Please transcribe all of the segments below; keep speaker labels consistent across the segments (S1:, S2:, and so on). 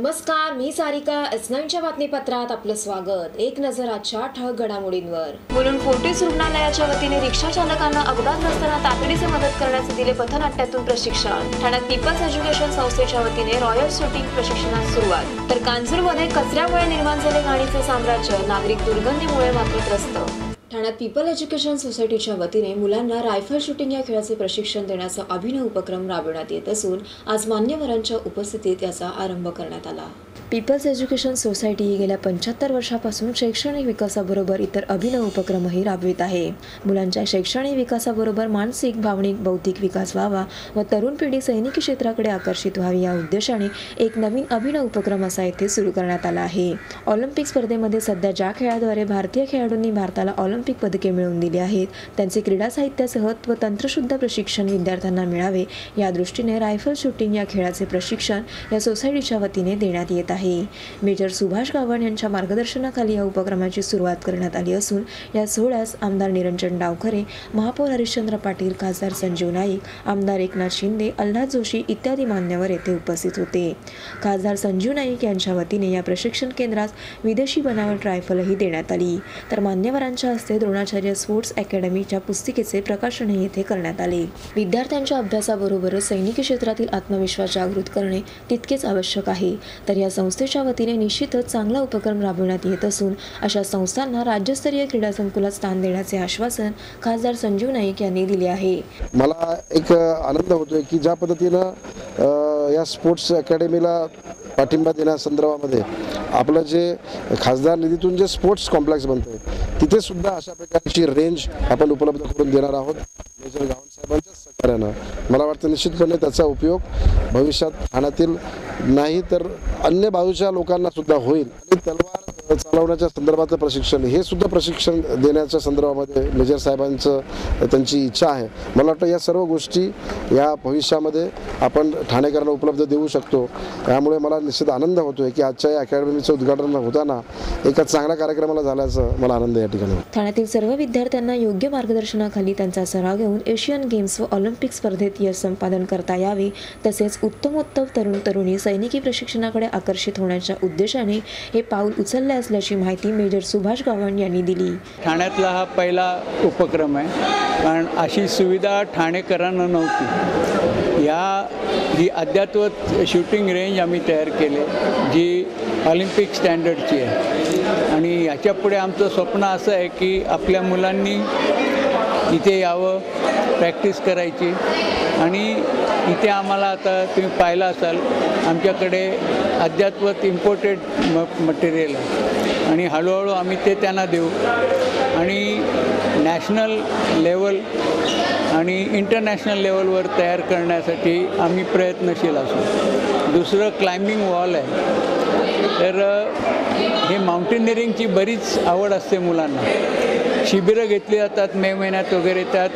S1: नमस्कार, मी सारिका. S9च्या बातमीपत्रात आपलं स्वागत. एक नजर आजच्या ठळक घडामोडींवर. मुलुंड फोर्टिस रुग्णालयाच्या वतीने रिक्षा चालकांना अपघातग्रस्तांना तातडीचे मदत करण्याचे दिले पथनाट्यातून प्रशिक्षण. ठाण्यात पीपल्स एज्युकेशन संस्थेच्या वतीने रॉयल शूटिंग प्रशिक्षणास सुरुवात. तर कांजूरमध्ये कचऱ्यामुळे निर्माण झाले घाणीचे साम्राज्य, नागरिक दुर्गंधीमुळे मात्र त्रस्त. ठाण्यात पीपल एज्युकेशन सोसायटीच्या वतीने मुलांना रायफल शूटिंग या खेळाचे प्रशिक्षण देण्याचा अभिनव उपक्रम राबविण्यात येत असून आज मान्यवरांच्या उपस्थितीत याचा आरंभ करण्यात आला. पीपल्स एज्युकेशन सोसायटी ही गेल्या 75 वर्षापासून शैक्षणिक विकासाबरोबर इतर अभिनव उपक्रमही राबवित आहे. मुलांच्या शैक्षणिक विकासाबरोबर मानसिक, भावनिक, बौद्धिक विकास व्हावा व तरुण पिढी सैनिकी क्षेत्राकडे आकर्षित व्हावी या उद्देशाने एक नवीन अभिनव उपक्रम असा येथे सुरू करण्यात आला आहे. ऑलिम्पिक स्पर्धेमध्ये सध्या ज्या खेळाद्वारे भारतीय खेळाडूंनी भारताला ऑलिम्पिक पदके मिळवून दिली आहेत त्यांचे क्रीडा साहित्यासह व तंत्रशुद्ध प्रशिक्षण विद्यार्थ्यांना मिळावे या दृष्टीने रायफल शूटिंग या खेळाचे प्रशिक्षण या सोसायटीच्या वतीने देण्यात येत आहे. मेजर सुभाष गावण यांच्या मार्गदर्शनाखाली या उपक्रमाची सुरुवात करण्यात आली असून या सोहळ्यास आमदार निरंजन डावखरे, महापौर हरिश्चंद्र पाटील, खासदार संजीव नाईक, आमदार एकनाथ शिंदे, अल्हाद जोशी इत्यादी मान्यवर येथे उपस्थित होते. खासदार संजीव नाईक यांच्या वतीने या प्रशिक्षण केंद्रात विदेशी बनावट रायफलही देण्यात आली. तर मान्यवरांच्या हस्ते द्रोणाचार्य स्पोर्ट्स अकॅडमीच्या पुस्तिकेचे प्रकाशनही येथे करण्यात आले. विद्यार्थ्यांच्या अभ्यासाबरोबरच सैनिकी क्षेत्रातील आत्मविश्वास जागृत करणे तितकेच आवश्यक आहे. तर या संस्थेच्या वतीने निश्चितच चांगला उपक्रम राबविण्यात येत असून अशा संस्थांना राज्यस्तरीय क्रीडा संकुलात स्थान देण्याचे आश्वासन खासदार संजीव नाईक यांनी दिले आहे.
S2: मला एक आनंद होतोय की ज्या पद्धतीनं या स्पोर्ट्स अकॅडमीला पाठिंबा देण्यासंदर्भामध्ये आपलं जे खासदार निधीतून जे स्पोर्ट्स कॉम्प्लेक्स बनतंय तिथे सुद्धा अशा प्रकारची रेंज आपण उपलब्ध करून देणार आहोत. मेजर गावण साहेबांच्या सहकार्यानं मला वाटतं निश्चितपणे त्याचा उपयोग भविष्यात ठाण्यातील नाही तर अन्य बाजूच्या लोकांना सुद्धा होईल. आणि तलवार चालवण्याच्या संदर्भातलं प्रशिक्षण हे सुद्धा प्रशिक्षण देण्याच्या संदर्भामध्ये मेजर साहेबांचं त्यांची इच्छा आहे. मला वाटतं या सर्व गोष्टी या भविष्यामध्ये आपण ठाणेकरांना उपलब्ध देऊ शकतो. त्यामुळे मला निश्चित आनंद होतोय की आजच्या या अकॅडमीचं उद्घाटन होताना एका चांगल्या कार्यक्रमाला झाल्याचं मला आनंद या ठिकाणी.
S1: ठाण्यातील सर्व विद्यार्थ्यांना योग्य मार्गदर्शनाखाली त्यांचा सराव घेऊन एशियन गेम्स व ऑलिम्पिक स्पर्धेत यश संपादन करता यावे तसेच उत्तमोत्तम तरुणी सैनिकी प्रशिक्षणाकडे आकर्षित होण्याच्या उद्देशाने हे पाऊल उचलले असल्याची माहिती मेजर सुभाष गावण यांनी दिली.
S3: ठाण्यातला हा पहिला उपक्रम आहे, कारण अशी सुविधा ठाणेकरांना नव्हती. ही अद्ययावत शूटिंग रेंज आम्ही तयार केली जी ऑलिम्पिक स्टँडर्डची आहे आणि याच्यापुढे आमचं स्वप्न असं आहे की आपल्या मुलांनी इथे यावं, प्रॅक्टिस करायची. आणि इथे आम्हाला आता तुम्ही पाहिलं असाल आमच्याकडे अद्ययावत इम्पोर्टेड मटेरियल आहे आणि हळूहळू आम्ही ते त्यांना देऊ आणि नॅशनल लेवल आणि इंटरनॅशनल लेवलवर तयार करण्यासाठी आम्ही प्रयत्नशील असू. दुसरं क्लाइम्बिंग वॉल आहे. तर हे माउंटेनिअरिंगची बरीच आवड असते मुलांना. शिबिरं घेतली जातात मे महिन्यात वगैरे, त्यात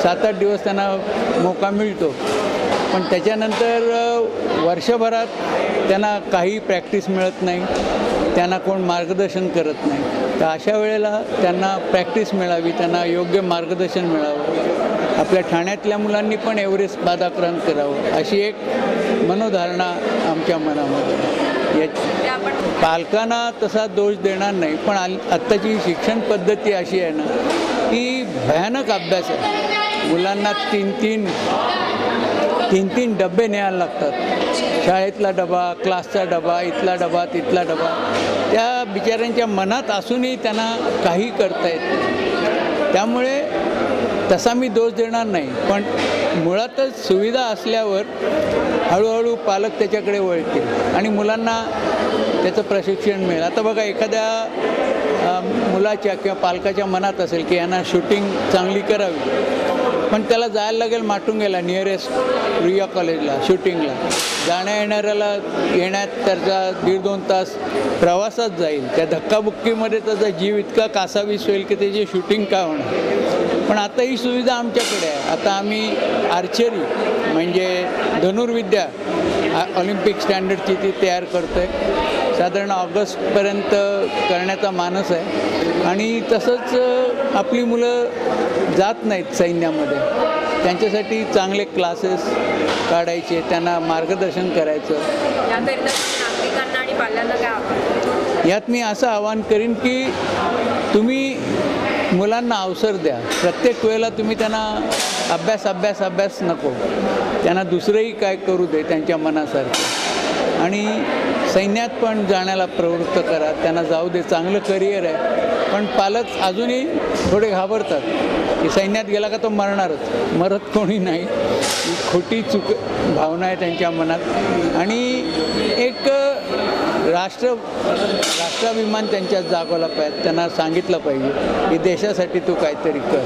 S3: 7-8 दिवस त्यांना मोका मिळतो. पण त्याच्यानंतर वर्षभरात त्यांना काही प्रॅक्टिस मिळत नाही, त्यांना कोण मार्गदर्शन करत नाही. तर अशा वेळेला त्यांना प्रॅक्टिस मिळावी, त्यांना योग्य मार्गदर्शन मिळावं. आपल्या ठाण्यातल्या मुलांनी पण एव्हरेस्ट पादाक्रांत करावं अशी एक मनोधारणा आमच्या मनामध्ये. पालकांना तसा दोष देणार नाही, पण आत्ताची शिक्षण पद्धती अशी आहे ना की भयानक अभ्यास आहे. मुलांना तीन डबे न्यायला लागतात. शाळेतला डबा, क्लासचा डबा, इथला डबा, तिथला डबा. त्या बिचाऱ्यांच्या मनात असूनही त्यांना काही करता येत नाही. त्यामुळे तसा मी दोष देणार नाही, पण मुळातच सुविधा असल्यावर हळूहळू पालक त्याच्याकडे वळतील आणि मुलांना त्याचं प्रशिक्षण मिळेल. आता बघा, एखाद्या मुलाच्या किंवा पालकाच्या मनात असेल की यांना शूटिंग चांगली करावी, पण त्याला जायला लागेल माटुंग्याला, नियरेस्ट रुईया कॉलेजला शूटिंगला. जाण्या येण्यात त्याचा 1.5-2 तास प्रवासात जाईल. त्या धक्काबुक्कीमध्ये त्याचा जीव इतका कासावीस होईल की त्याची शूटिंग काय होणार. पण आता ही सुविधा आमच्याकडे आहे. आता आम्ही आर्चरी म्हणजे धनुर्विद्या ऑलिम्पिक स्टँडर्डची ती तयार करतो आहे. साधारण ऑगस्टपर्यंत करण्याचा मानस आहे. आणि तसंच आपली मुलं जात नाहीत सैन्यामध्ये, त्यांच्यासाठी चांगले क्लासेस काढायचे, त्यांना मार्गदर्शन करायचं.
S4: पालकांना आणि पाल्यांना काय आव्हान?
S3: यात मी असं आवाहन करीन की तुम्ही मुलांना अवसर द्या. प्रत्येक वेळेला तुम्ही त्यांना अभ्यास नको, त्यांना दुसरंही काय करू दे त्यांच्या मनासारखं. आणि सैन्यात पण जाण्याला प्रवृत्त करा, त्यांना जाऊ दे, चांगलं करिअर आहे. पण पालक अजूनही थोडे घाबरतात की सैन्यात गेला का तो मरत कोणी नाही, ही खोटी भावना आहे त्यांच्या मनात. आणि एक राष्ट्राभिमान त्यांच्यात जागवला पाहिजे. त्यांना सांगितलं पाहिजे की देशासाठी तू काहीतरी कर.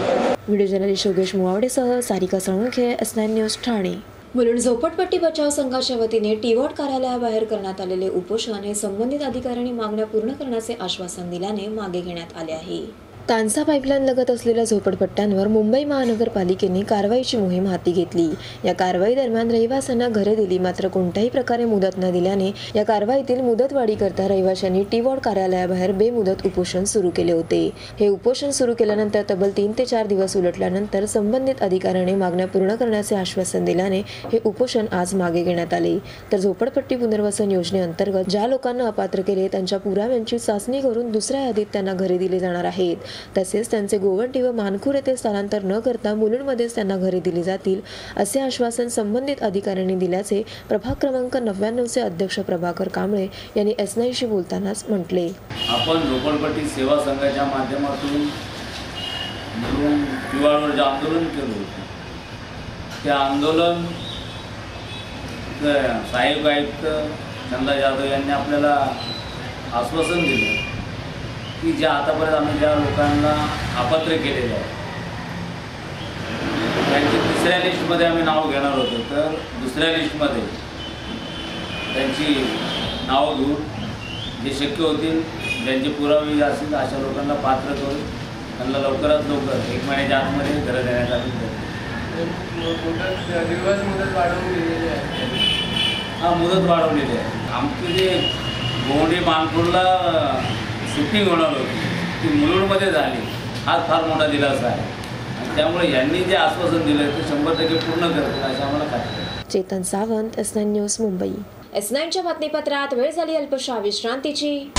S1: व्हिडिओ जर्नलिस्ट योगेश मुवावडेसह सारिका साळुंखे, S9 न्यूज ठाणे. मुलुंड झोपडपट्टी बचाव संघाच्या वतीने टीवॉट कार्यालयाबाहेर करण्यात आलेले उपोषण हे संबंधित अधिकाऱ्यांनी मागण्या पूर्ण करण्याचे आश्वासन दिल्याने मागे घेण्यात आले आहे. तानसा पाईपलाईन लगत असलेल्या झोपडपट्ट्यांवर मुंबई महानगरपालिकेने कारवाईची मोहीम हाती घेतली. या कारवाई दरम्यान रहिवाशांना घरे दिली, मात्र कोणत्याही प्रकारे मुदत न दिल्याने या कारवाईतील मुदतवाढीकरता रहिवाशांनी टीवॉट कार्यालयाबाहेर बेमुदत उपोषण सुरू केले होते. हे उपोषण सुरू केल्यानंतर तब्बल 3 ते 4 दिवस उलटल्यानंतर संबंधित अधिकाऱ्याने मागण्या पूर्ण करण्याचे आश्वासन दिल्याने हे उपोषण आज मागे घेण्यात आले. तर झोपडपट्टी पुनर्वसन योजनेअंतर्गत ज्या लोकांना अपात्र केले त्यांच्या पुराव्यांची चाचणी करून दुसऱ्या यादीत त्यांना घरे दिली जाणार आहेत. तसेच त्यांचे गोवंटी व मानखूर येथे स्थलांतर न करता मुलुंडमध्येच त्यांना घरे दिली जातील असे आश्वासन संबंधित अधिकाऱ्यांनी दिल्याचे प्रभाग क्रमांक 99 अध्यक्ष प्रभाकर कांबळे यांनी S9शी बोलतानाच म्हटले.
S5: आपण झोपडपट्टी सेवा संघाच्या माध्यमातून मुलुंड किवाळवर जे आंदोलन केलं होतं ते आंदोलन सहाय्यक आयुक्त चंदा जाधव यांनी आपल्याला आश्वासन दिलं की ज्या आतापर्यंत आम्ही ज्या लोकांना अपात्र केलेलं आहे त्यांची तिसऱ्या लिस्टमध्ये आम्ही नाव घेणार होतो, तर दुसऱ्या लिस्टमध्ये त्यांची नावं घेऊन जे शक्य होतील ज्यांचे पुरावे असतील अशा लोकांना पात्र करून त्यांना लवकरात लवकर 1 महिन्याच्या आतमध्ये घरं देण्यात आली. मुदत वाढवलेली आहे. आमची जे गोंडी मानपूरला शूटिंग होणार होती ती मुलुंडमध्ये झाली, हा फार मोठा दिलासा आहे. आणि त्यामुळे यांनी जे आश्वासन दिलं ते 100% पूर्ण करतील अशी आम्हाला खात्री आहे.
S1: Chetan Sawant, S9 news, Mumbai. S9च्या बातमीपत्रात वेळ झाली अल्पशा विश्रांतीची.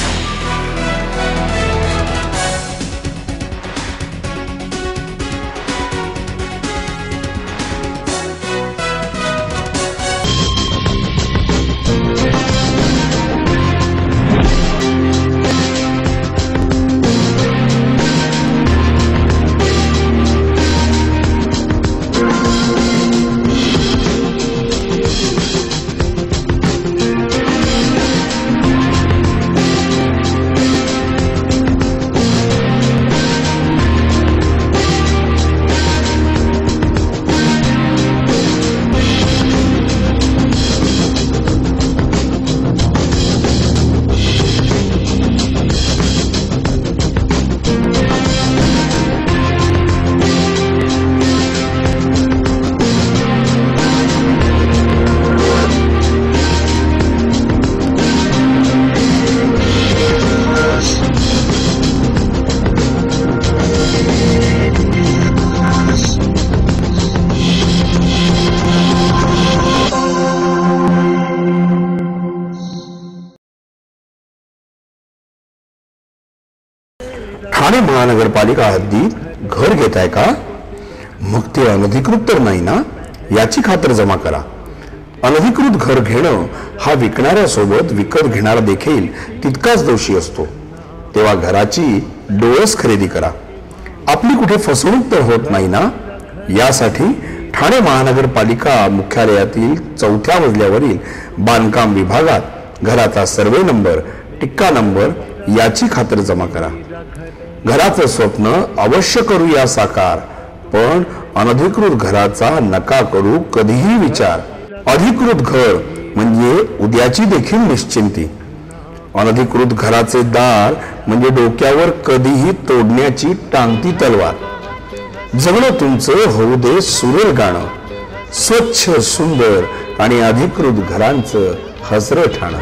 S6: ठाणे महानगरपालिका हद्दीत घर घेताय का? मग ते अनधिकृत तर नाही ना, याची खातर जमा करा. अनधिकृत घर घेणं हा विकणाऱ्यासोबत विकत घेणारा देखील तितकाच दोषी असतो. तेव्हा घराची डोळस खरेदी करा. आपली कुठे फसवणूक तर होत नाही ना. यासाठी ठाणे महानगरपालिका मुख्यालयातील 4थ्या मजल्यावरील बांधकाम विभागात घराचा सर्वे नंबर, टिक्का नंबर याची खातर जमा करा. घराचं स्वप्न अवश्य करूया साकार, पण अनधिकृत घराचा नका करू कधीही विचार. अधिकृत घर म्हणजे उद्याची देखील निश्चिंती. अनधिकृत घराचे दार म्हणजे डोक्यावर कधीही तोडण्याची टांगती तलवार. जगणं तुमचं होऊ दे सुरेल गाणं, स्वच्छ सुंदर आणि अधिकृत घरांचं हसरं ठाणं.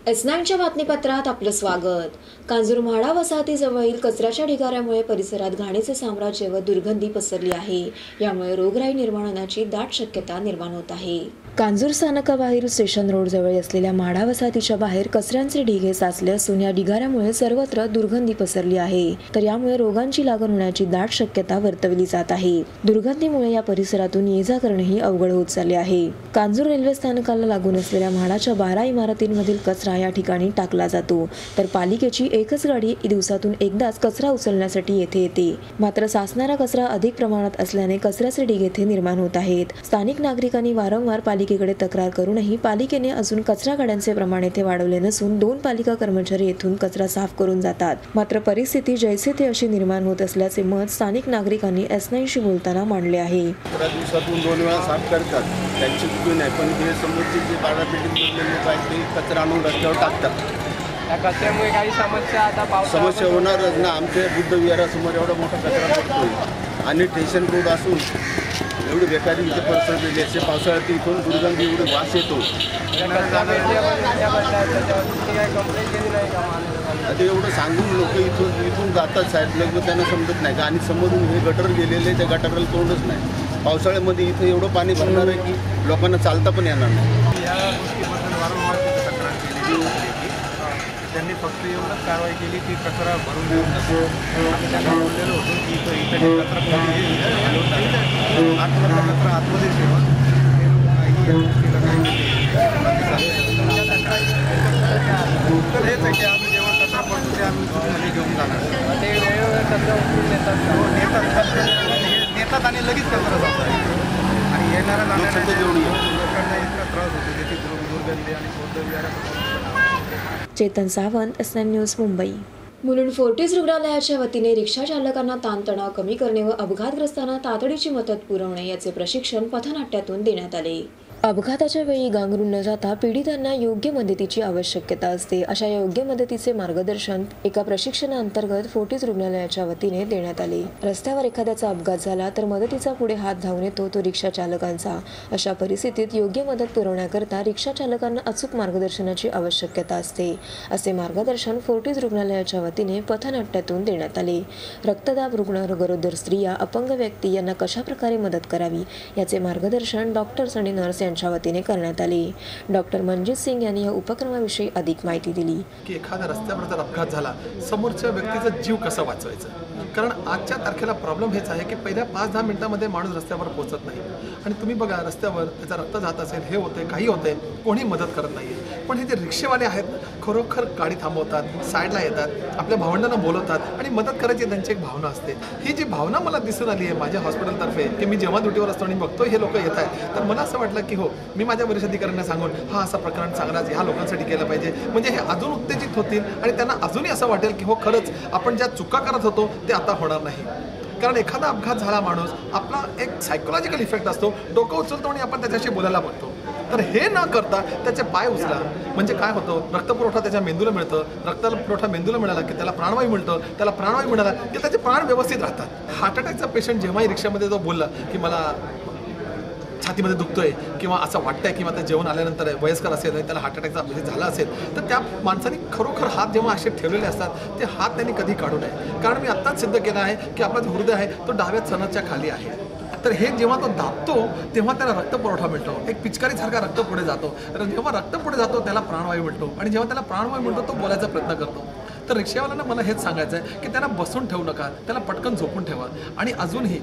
S1: S9च्या बातमीपत्रात आपलं स्वागत. कांजूर म्हाडा वसाहतीजवळील कचऱ्याच्या ढिगाऱ्यामुळे परिसरात घाणीचे साम्राज्य व दुर्गंधी पसरली आहे. यामुळे रोगराई निर्माण होण्याची दाट शक्यता निर्माण होत आहे. कांजूर स्थानकाबाहेर स्टेशन रोड जवळ असलेल्या म्हाडा वसाहतीच्या बाहेर कचऱ्यांचे ढिगे साचले असून या ढिगाऱ्यामुळे सर्वत्र दुर्गंधी पसरली आहे. तर यामुळे रोगांची लागण होण्याची दाट शक्यता वर्तवली जात आहे. दुर्गंधीमुळे या परिसरातून ये-जा करणेही अवघड होत चालले आहे. कांजूर रेल्वे स्थानकाला लागून असलेल्या म्हाडाच्या 12 इमारतींमधील कचरा या ठिकाणी टाकला जातो. तर पालिकेची एकच गाडी दिवसातून एकदाच कचरा उचलण्यासाठी येथे येते. मात्र साचणारा कचरा अधिक प्रमाणात असल्याने कचऱ्याचे ढीग येथे निर्माण होत आहेत. स्थानिक नागरिकांनी वारंवार पालिकेकडे तक्रार करूनही पालिकेने अजून कचरा गाड्यांचे प्रमाण येथे वाढवले नसून 2 पालिका कर्मचारी येथून कचरा साफ करून जातात. मात्र परिस्थिती जैसे थे अशी निर्माण होत असल्याचे मत स्थानिक नागरिकांनी S9शी बोलताना मांडले आहे.
S7: दिवसातून 2 वेळा साफ करतात, त्यांची चुकी नाही, पण हे समोरचे जे बाजारपेठेत ते कचरा आणून रस्त्यावर टाकतात.
S8: त्या कचऱ्यामुळे काही समस्या आता पावसाळ्यात
S7: समस्या होणारच ना. आमच्या बुद्ध विहारासमोर एवढा मोठा कचरा पडतोय आणि स्टेशन रोड असून एवढी बेकारी इथे परिसर जसे पावसाळ्यात इथून दुर्गंधी एवढी वास येतो. आता एवढं सांगून लोक इथून जातात साहेब, लोक त्यांना समजत नाही का. आणि समोरून हे गटर गेलेले, त्या गटाराला तोडच नाही. पावसाळ्यामध्ये इथं एवढं पाणी भरणार आहे की लोकांना चालता पण येणार नाही.
S9: या गोष्टीबद्दल वारंवार तक्रार केली होती. त्यांनी फक्त एवढंच कारवाई केली की कचरा भरून देऊन आम्ही त्यांना बोललेलो होतो की इथं कचरा आतमधला कचरा आतमध्ये ठेवा. तर हेच आहे की आम्ही जेव्हा कचरा पडतो ते आम्ही खाली घेऊन जाणार.
S8: ते वेळोवेळी कचरा उचलून
S9: नेतात आणि लगेच कचरा जातात. आणि येणाऱ्या लोकांना इतका त्रास होतो ज्याची दुर्गंधी आणि बौद्ध विहारात.
S1: Chetan Sawant, S9 news, Mumbai. Mulund Fortis रुग्णालयाच्या वतीने रिक्षा चालकांना ताणतणाव कमी करणे व अपघातग्रस्तांना तातडीची मदत पुरवणे याचे प्रशिक्षण पथनाट्यातून देण्यात आले. अपघाताच्या वेळी गांगरून न जाता पीडितांना योग्य मदतीची आवश्यकता असते. अशा योग्य मदतीचे मार्गदर्शन एका प्रशिक्षणाअंतर्गत फोर्टिस रुग्णालयाच्या वतीने देण्यात आले. रस्त्यावर एखाद्याचा अपघात झाला तर मदतीचा पुढे हात धावून येतो तो रिक्षा चालकांचा. अशा परिस्थितीत योग्य मदत पुरवण्याकरता रिक्षा चालकांना अचूक मार्गदर्शनाची आवश्यकता असते. असे मार्गदर्शन फोर्टिस रुग्णालयाच्या वतीने पथनाट्यातून देण्यात आले. रक्तदाब रुग्ण, गरोदर स्त्रिया, अपंग व्यक्ती यांना कशा प्रकारे मदत करावी याचे मार्गदर्शन डॉक्टर्स आणि नर्स यांच्या वतीने करण्यात आले. डॉक्टर मनजित सिंग यांनी या उपक्रमाविषयी अधिक माहिती दिली.
S9: की एखाद्या रस्त्यावर जर अपघात झाला, समोरच्या व्यक्तीचा जीव कसा वाचवायचा. कारण आजच्या तारखेला प्रॉब्लेम हेच आहे की पहिल्या 5-10 मिनिटांमध्ये माणूस रस्त्यावर पोहोचत नाही. आणि तुम्ही बघा, रस्त्यावर त्याचा रक्त जात असेल, हे होते, काही होते, कोणी मदत करत नाही. पण हे जे रिक्षेवाले आहेत खरोखर गाडी थांबवतात, साईडला येतात, आपल्या भावंडांना बोलवतात आणि मदत करायची त्यांची एक भावना असते. ही जी भावना मला दिसून आली आहे माझ्या हॉस्पिटलतर्फे की मी जेव्हा ड्युटीवर असतो आणि बघतो हे लोक येत आहेत, तर मला असं वाटलं की हो, मी माझ्या वरिष्ठ अधिकाऱ्यांना सांगून हा असा प्रकरण चांगलाच ह्या लोकांसाठी केलं पाहिजे. म्हणजे हे अजून उत्तेजित होतील आणि त्यांना अजूनही असं वाटेल की हो, खरंच आपण ज्या चुका करत होतो ते आता होणार नाही. कारण एखादा अपघात झाला माणूस, आपला एक सायकोलॉजिकल इफेक्ट असतो, डोकं उचलतो आणि आपण त्याच्याशी बोलायला बघतो. तर हे न करता त्याचे पाय उचला. म्हणजे काय होतं, रक्तपुरवठा त्याच्या मेंदूला मिळतं. रक्तपुरवठा मेंदूला मिळाला की त्याला प्राणवायू मिळतं. त्याला प्राणवायू मिळाला की त्याचे प्राण व्यवस्थित राहतात. हार्ट अटॅकचा पेशंट जेव्हाही रिक्षामध्ये जो बोलला की मला छातीमध्ये दुखतोय किंवा असं वाटतंय किंवा त्या जेवण आल्यानंतर वयस्कर असेल आणि त्याला हार्ट अटॅकचा झाला असेल, तर त्या माणसाने खरोखर हात जेव्हा असे ठेवलेले असतात ते हात त्यांनी कधी काढू नये. कारण मी आत्ताच सिद्ध केलं आहे की आपला जो हृदय आहे तो डाव्या स्तनाच्या खाली आहे. तर हे जेव्हा तो दाबतो तेव्हा त्याला रक्तपुरवठा मिळतो. एक पिचकारीसारखा रक्त पुढे जातो. जेव्हा रक्त पुढे जातो त्याला प्राणवायू मिळतो आणि जेव्हा त्याला प्राणवायू मिळतो तो बोलायचा प्रयत्न करतो. तर रिक्षावाल्यांना मला हेच सांगायचं आहे की त्यांना बसून ठेवू नका, त्याला पटकन झोपून ठेवा. आणि अजूनही